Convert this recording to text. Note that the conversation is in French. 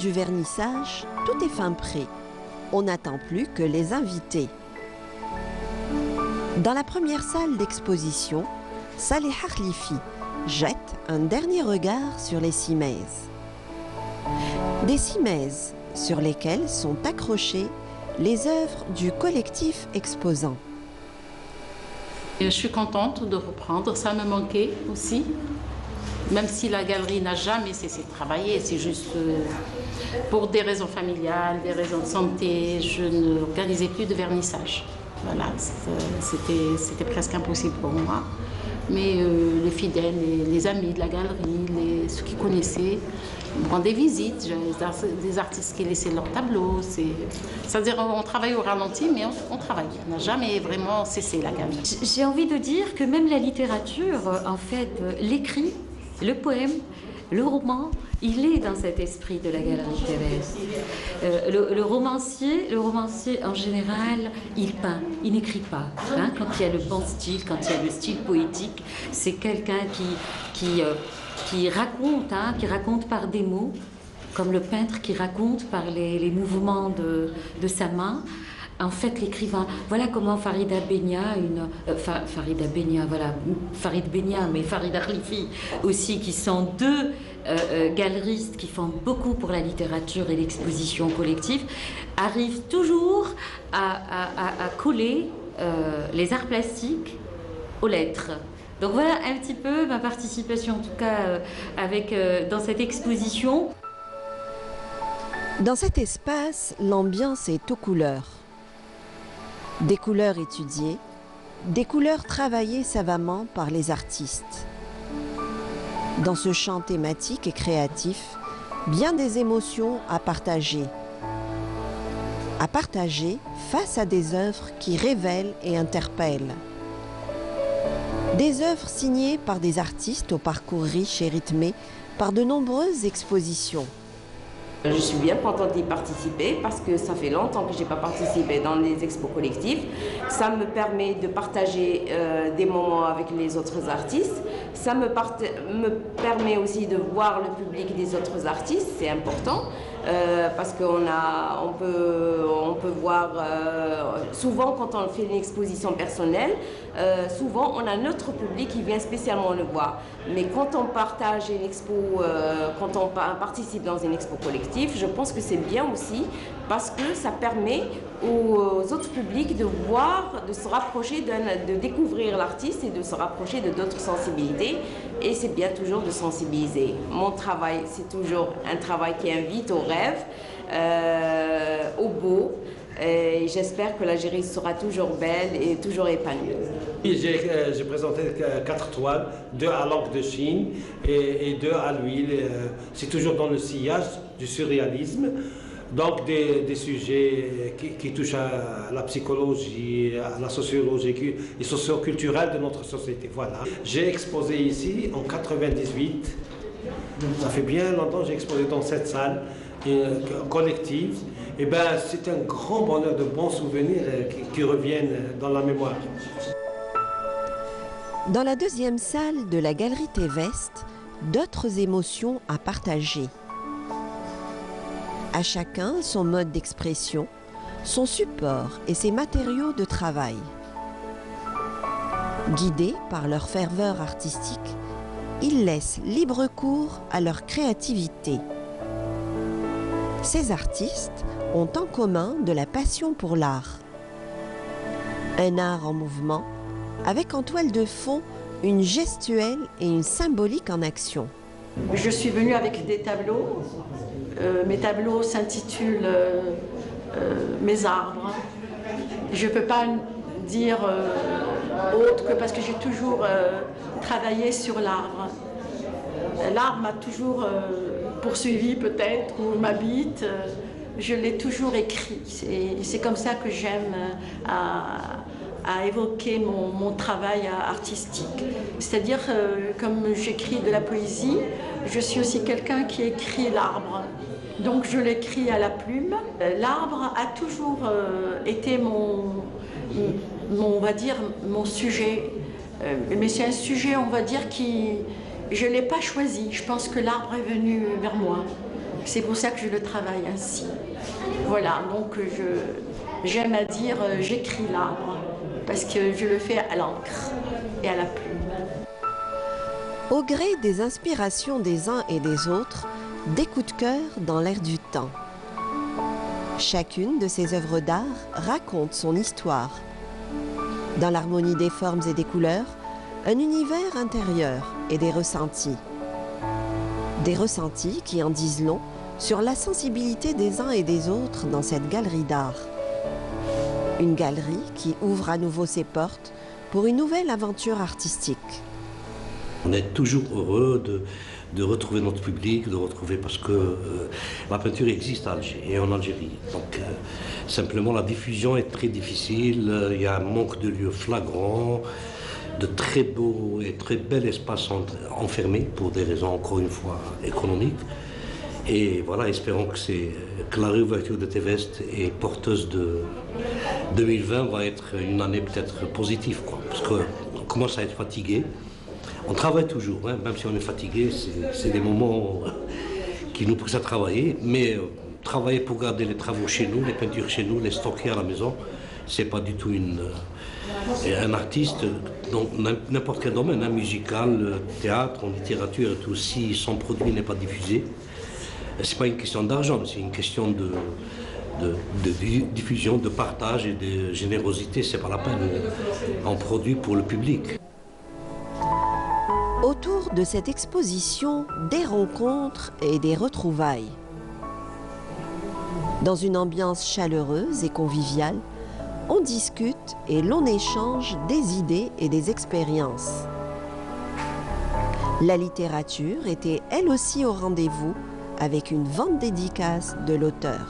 du vernissage, tout est fin prêt. On n'attend plus que les invités. Dans la première salle d'exposition, Saleh Khalifi jette un dernier regard sur les cimaises. Des cimaises sur lesquelles sont accrochées les œuvres du collectif exposant. Je suis contente de reprendre, ça me manquait aussi. Même si la galerie n'a jamais cessé de travailler, c'est juste pour des raisons familiales, des raisons de santé, je n'organisais plus de vernissage. Voilà, c'était presque impossible pour moi. Mais les fidèles, les amis de la galerie, ceux qui connaissaient, me rendaient visite, des artistes qui laissaient leurs tableaux. C'est-à-dire on travaille au ralenti, mais on travaille. On n'a jamais vraiment cessé la galerie. J'ai envie de dire que même la littérature, en fait, l'écrit, le poème, le roman, il est dans cet esprit de la galerie Thérèse. Le romancier, en général, il peint, il n'écrit pas. Hein, quand il y a le bon style, quand il y a le style poétique, c'est quelqu'un qui raconte, hein, qui raconte par des mots, comme le peintre qui raconte par les mouvements de sa main. En fait, l'écrivain, voilà comment Farida Benia, Farid Benia, mais Farida Khalifi aussi, qui sont deux galeristes qui font beaucoup pour la littérature et l'exposition collective, arrivent toujours à coller les arts plastiques aux lettres. Donc voilà un petit peu ma participation, en tout cas, dans cette exposition. Dans cet espace, l'ambiance est aux couleurs. Des couleurs étudiées, des couleurs travaillées savamment par les artistes. Dans ce champ thématique et créatif, bien des émotions à partager. À partager face à des œuvres qui révèlent et interpellent. Des œuvres signées par des artistes au parcours riche et rythmé par de nombreuses expositions. Je suis bien contente d'y participer parce que ça fait longtemps que je n'ai pas participé dans les expos collectifs. Ça me permet de partager des moments avec les autres artistes. Ça me permet aussi de voir le public des autres artistes, c'est important. Parce qu'on peut voir, souvent quand on fait une exposition personnelle, souvent on a notre public qui vient spécialement le voir. Mais quand on partage une expo, quand on participe dans une expo collective, je pense que c'est bien aussi parce que ça permet aux autres publics de voir, de se rapprocher, de découvrir l'artiste et de se rapprocher de d'autres sensibilités. Et c'est bien toujours de sensibiliser. Mon travail, c'est toujours un travail qui invite au rêve, au beau. Et j'espère que l'Algérie sera toujours belle et toujours épanouie. J'ai présenté 4 toiles, 2 à l'encre de Chine et 2 à l'huile. C'est toujours dans le sillage du surréalisme. Donc des sujets qui touchent à la psychologie, à la sociologie et socio-culturelle de notre société. Voilà. J'ai exposé ici en 98. Ça fait bien longtemps que j'ai exposé dans cette salle collective. Et ben, c'est un grand bonheur, de bons souvenirs qui reviennent dans la mémoire. Dans la deuxième salle de la Galerie Téveste, d'autres émotions à partager. À chacun son mode d'expression, son support et ses matériaux de travail. Guidés par leur ferveur artistique, ils laissent libre cours à leur créativité. Ces artistes ont en commun de la passion pour l'art. Un art en mouvement, avec en toile de fond une gestuelle et une symbolique en action. Je suis venue avec des tableaux. Mes tableaux s'intitulent Mes arbres. Je ne peux pas dire autre que parce que j'ai toujours travaillé sur l'arbre. L'arbre m'a toujours poursuivi peut-être ou m'habite. Je l'ai toujours écrit. C'est comme ça que j'aime à évoquer mon travail artistique. C'est-à-dire, comme j'écris de la poésie, je suis aussi quelqu'un qui écrit l'arbre. Donc je l'écris à la plume. L'arbre a toujours été on va dire, mon sujet. Mais c'est un sujet, on va dire, je ne l'ai pas choisi. Je pense que l'arbre est venu vers moi. C'est pour ça que je le travaille ainsi. Voilà, donc j'aime à dire j'écris l'arbre, parce que je le fais à l'encre et à la plume. Au gré des inspirations des uns et des autres, des coups de cœur dans l'air du temps. Chacune de ces œuvres d'art raconte son histoire. Dans l'harmonie des formes et des couleurs, un univers intérieur et des ressentis. Des ressentis qui en disent long sur la sensibilité des uns et des autres dans cette galerie d'art. Une galerie qui ouvre à nouveau ses portes pour une nouvelle aventure artistique. On est toujours heureux de retrouver notre public, parce que la peinture existe à Alger et en Algérie. Donc simplement la diffusion est très difficile, il y a un manque de lieux flagrant, de très beaux et très bels espaces enfermés pour des raisons encore une fois économiques. Et voilà, espérons que la réouverture de Tevest est porteuse de 2020 va être une année peut-être positive, parce qu'on commence à être fatigué. On travaille toujours, même si on est fatigué, c'est des moments qui nous poussent à travailler, mais travailler pour garder les travaux chez nous, les peintures chez nous, les stocker à la maison, c'est pas du tout un artiste dans n'importe quel domaine, musical, théâtre, en littérature et tout, si son produit n'est pas diffusé, c'est pas une question d'argent, c'est une question de diffusion, de partage et de générosité, c'est pas la peine. On produit pour le public. Autour de cette exposition, des rencontres et des retrouvailles. Dans une ambiance chaleureuse et conviviale, on discute et l'on échange des idées et des expériences. La littérature était elle aussi au rendez-vous avec une vente dédicace de l'auteur.